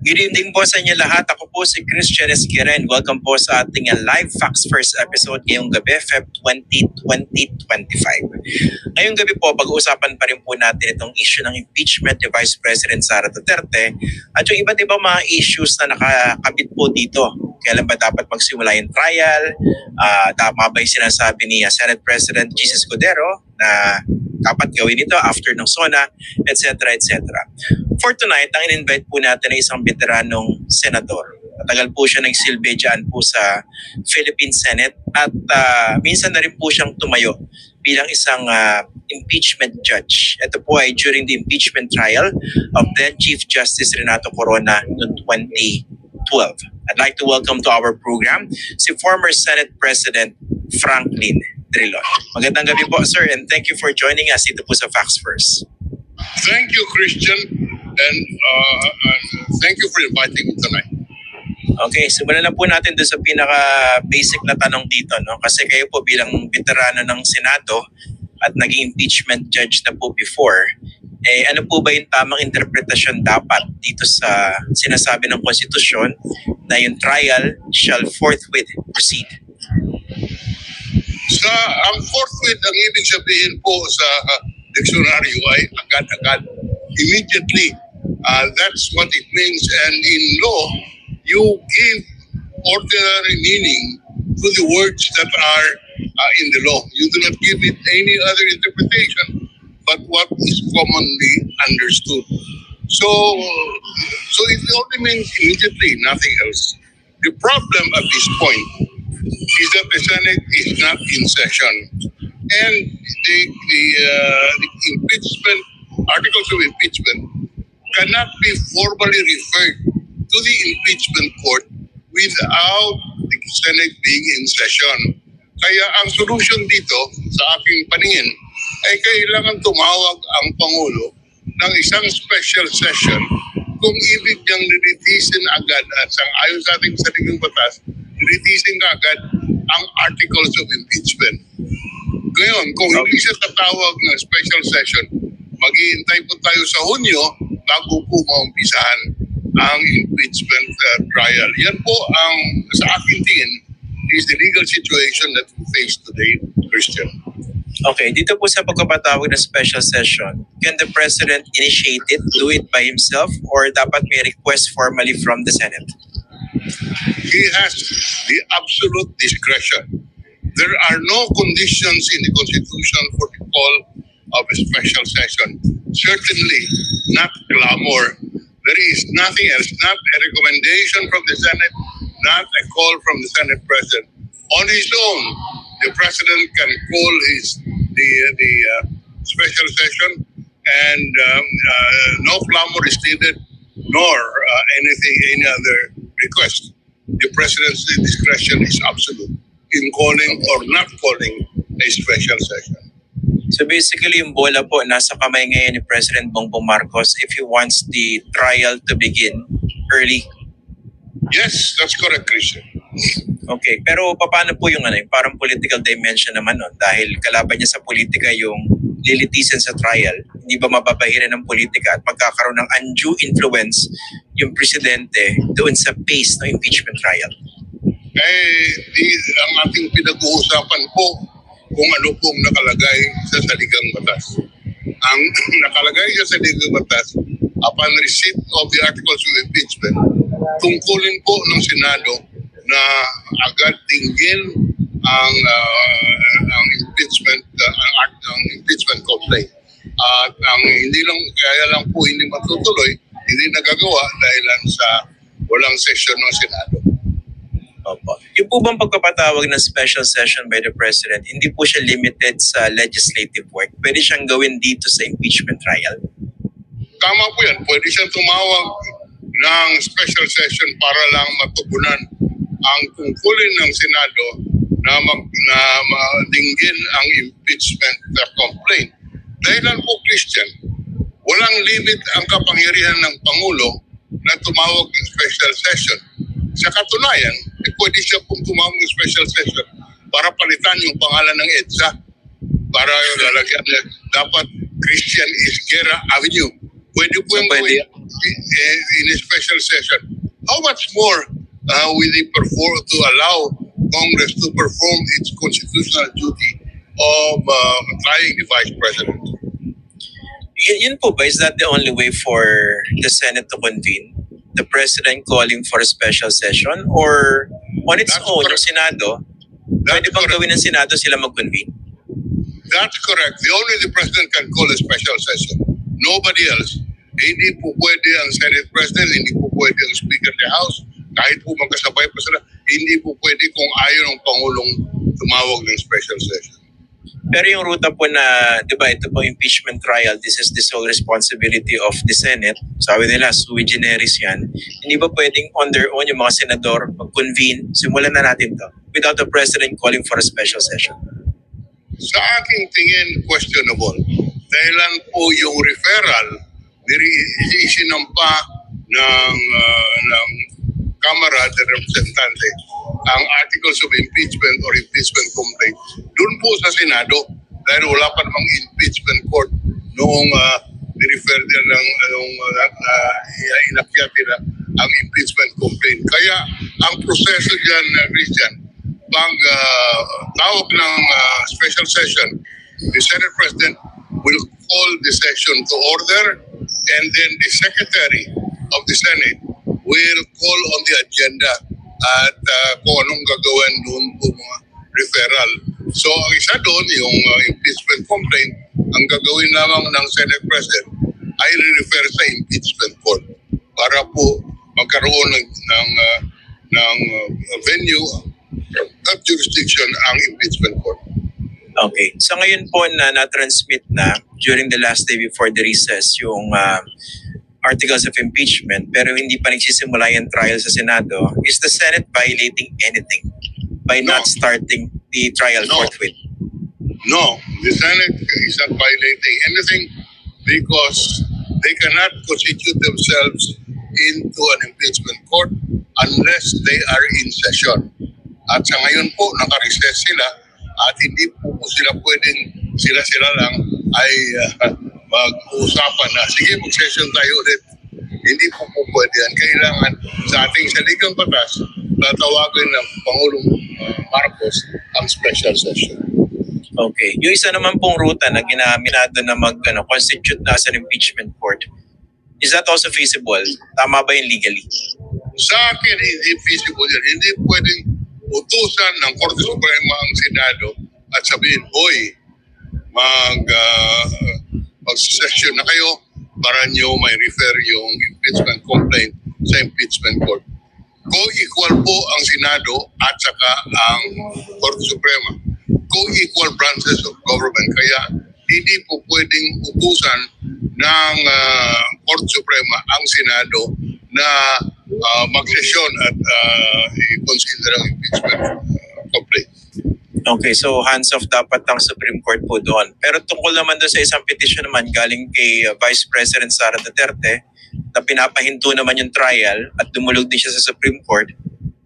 Good evening po sa inyo lahat. Ako po si Christian Esguera and welcome po sa ating live Facts First episode ngayong gabi, Feb 20, 2025. Ngayong gabi po, pag-uusapan pa rin po natin itong issue ng impeachment ni Vice President Sara Duterte at yung iba't ibang mga issues na nakakabit po dito. Kailan ba dapat magsimula yung trial? Tama ba yung sinasabi ni Senate President Jesus Cordero na dapat gawin ito after ng SONA, etc. etc. For tonight, ang in-invite po natin ay isang veteranong senador. Matagal po siya nagsilbi dyan po sa Philippine Senate at minsan na rin po siyang tumayo bilang isang impeachment judge. Ito po ay during the impeachment trial of then Chief Justice Renato Corona noong 2012. I'd like to welcome to our program si former Senate President Franklin Drilon. Magandang gabi po, sir, and thank you for joining us dito po sa Facts First. Thank you, Christian, and thank you for inviting me tonight. Okay, simulan na po natin doon sa pinaka-basic na tanong dito, no? Kasi kayo po bilang veterano ng Senado at naging impeachment judge na po before, ano po ba yung tamang interpretasyon dapat dito sa sinasabi ng konstitusyon na yung trial shall forthwith proceed? Ang forthwith, ang ibig sabihin po sa diksyonaryo ay agad-agad, immediately. That's what it means. And in law, you give ordinary meaning to the words that are in the law. You do not give it any other interpretation but what is commonly understood. So it only means immediately, nothing else. The problem at this point is that the Senate is not in session, and the impeachment articles of impeachment cannot be formally referred to the impeachment court without the Senate being in session. Kaya ang solution dito sa aking paningin ay kailangan tumawag ang Pangulo ng isang special session kung ibig niyang nilitisin agad at sang-ayon sa ating sariling batas, nilitisin agad ang articles of impeachment. Ngayon, kung hindi siya tatawag ng special session, maghihintay po tayo sa Hunyo bago po maumpisahan ang impeachment trial. Yan po ang sa aking tingin is the legal situation that we face today, Christian. Okay, dito po sa pagpapatawag ng special session, can the President initiate it, do it by himself, or dapat may request formally from the Senate? He has the absolute discretion. There are no conditions in the Constitution for the call of a special session. Certainly not clamor. There is nothing else, not a recommendation from the Senate, not a call from the Senate President. On his own, the President can call the special session, and no clamor is needed, nor any other request. The President's discretion is absolute in calling or not calling a special session. So basically, yung bola po nasa kamay ngayon ni President Bongbong Marcos if he wants the trial to begin early. Yes, that's correct, Christian. Okay, pero paano po yung parang political dimension naman nun? Dahil kalaban niya sa politika yung lilitisin sa trial, hindi ba mababahiran ng politika at magkakaroon ng undue influence yung presidente doon sa pace ng impeachment trial? Ang ating pinag-uusapan po kung ano pong nakalagay sa saligang batas. Ang nakalagay sa saligang batas, upon receipt of the articles of impeachment, tungkulin po ng Senado na agad tingin ang impeachment ang impeachment complaint. At ang kaya lang po hindi matutuloy, hindi nagagawa dahil sa walang session ng Senado. Opo. Yung po bang pagpapatawag ng special session by the President, hindi po siya limited sa legislative work? Pwede siyang gawin dito sa impeachment trial? Tama po yan. Pwede siyang tumawag ng special session para lang matugunan ang tungkulin ng Senado na madinggin ang impeachment complaint. Dahilan po, Christian, walang limit ang kapangyarihan ng Pangulo na tumawag ng special session. Sa katunayan, pwede siya pong tumawag ng special session para palitan yung pangalan ng EDSA. Para lalagyan niya, dapat Christian Esguera Avenue. Pwede po yung gawin. in a special session. How much more will they perform to allow Congress to perform its constitutional duty of trying the Vice President? Yun po ba, is that the only way for the Senate to convene? The President calling for a special session? Or on its That's own, correct. yung Senado, pwede bang gawin ng Senado sila mag-convene? That's correct. Only the President can call a special session. Nobody else. Hindi po pwede ang Senate President, hindi po pwede ang Speaker of the House, kahit po magkasabay pa sila, hindi po pwede kung ayaw ng Pangulong tumawag ng special session. Pero yung ruta po na, di ba, ito po impeachment trial, this is the sole responsibility of the Senate. Sabi nila, sui generis yan. Hindi ba pwedeng on their own yung mga senador mag-convene? Simulan na natin to without the President calling for a special session. Sa aking tingin, questionable. Dahilan po yung referral, isinampa ng Kamara de Representante ang articles of impeachment or impeachment complaint doon po sa Senado dahil wala pa namang impeachment court noong ni-refer din ng inakyat nila ang impeachment complaint. Kaya ang proseso dyan, Christian, pag tawag ng special session, the Senate President will call the session to order and then the Secretary of the Senate will call on the agenda at kung anong gagawin doon po mga referral. So ang isa doon, yung impeachment complaint, ang gagawin lamang ng Senate President ay re-refer sa impeachment court para po magkaroon ng venue at jurisdiction ang impeachment court. Okay. So ngayon po na-transmit na during the last day before the recess yung articles of impeachment pero hindi pa nagsisimula yung trial sa Senado, is the Senate violating anything by not starting the trial forthwith? No, the Senate is not violating anything because they cannot constitute themselves into an impeachment court unless they are in session. At sa ngayon po, naka-recess sila at hindi po sila pwedeng sila lang ay mag-uusapan na, sige, mag-session tayo ulit. Hindi po pwede yan. Kailangan sa ating saligang batas, tatawagin ng Pangulong Marcos ang special session. Okay. Yung isa naman pong ruta na ginaminado na constitute na as an impeachment court, is that also feasible? Tama ba yung legally? Sa akin, hindi feasible yan. Hindi pwedeng utusan ng Korte Suprema ang Senado at sabihin, hoy, mag-session na kayo para nyo may refer yung impeachment complaint sa impeachment court. Co-equal po ang Senado at saka ang Korte Suprema. Co-equal branches of government. Kaya hindi po pwedeng utusan ng Korte Suprema ang Senado na mag-session at i-consider ang impeachment complaint. Okay, so hands off dapat ang Supreme Court po doon. Pero tungkol naman doon sa isang petition naman galing kay Vice President Sara Duterte na pinapahinto naman yung trial at dumulog din siya sa Supreme Court,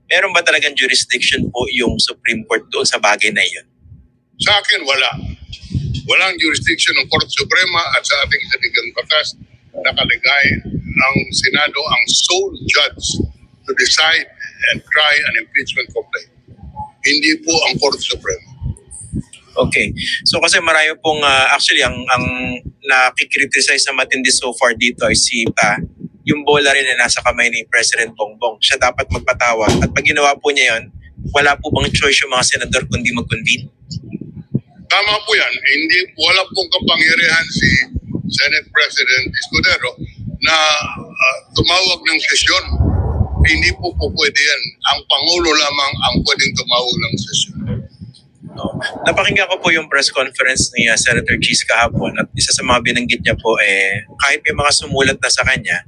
meron ba talagang jurisdiction po yung Supreme Court doon sa bagay na iyon? Sa akin, wala. Walang jurisdiction ng Korte Suprema at sa ating saligang batas nakaligay ang Senado ang sole judge to decide and try an impeachment complaint. Hindi po ang Korte Suprema. Okay. So kasi marami pong actually ang nakikriticize na matindi so far dito ay si yung bola rin na nasa kamay ni President Bongbong. Siya dapat magpatawag. At pag ginawa po niya yun, wala po bang choice yung mga senador kundi mag-convene? Tama po yan. Wala pong kapangyarihan si Senate President Escudero na tumawag ng sesyon. Hindi po pwede yan. Ang Pangulo lamang ang pwedeng tumawag ng sesyon. No. Napakinggan ko po yung press conference ni Senator Cheese kahapon at isa sa mga binanggit niya po kahit may mga sumulat na sa kanya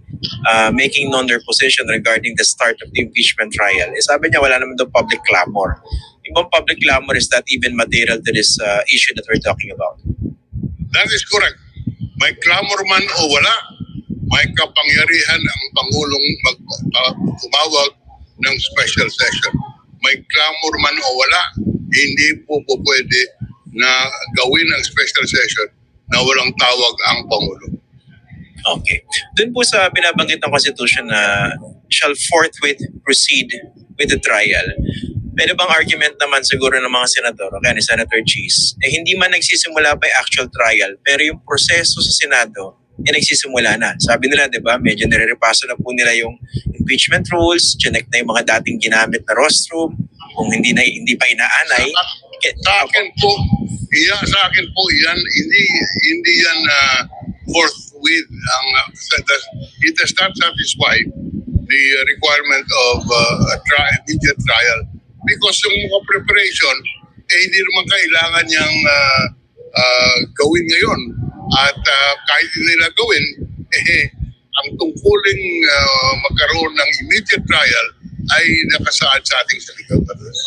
making known their position regarding the start of the impeachment trial. Sabi niya wala naman daw public clamor. Yung public clamor is not even material to this issue that we're talking about. That is correct. May clamor man o wala, may kapangyarihan ang Pangulong tumawag ng special session. May clamor man o wala, hindi po pwede na gawin ang special session na walang tawag ang Pangulo. Okay. Doon po sa binabanggit ng Constitution na shall forthwith proceed with the trial, pwede bang argument naman siguro ng mga senador, kaya ni Senator Cheese, hindi man nagsisimula pa yung actual trial, pero yung proseso sa Senado, nagsisimula na. Sabi nila, di ba, medyo nire-repaso na po nila yung impeachment rules, chinek na yung mga dating ginamit na rostrum, kung hindi pa inaanay. Sa akin po, yan, hindi yan forthwith. It does not satisfy the requirement of immediate trial because yung mga preparation, hindi naman kailangan niyang gawin ngayon. At kahit hindi nila gawin, ang tungkuling magkaroon ng immediate trial ay nakasaad sa ating sa legal batas.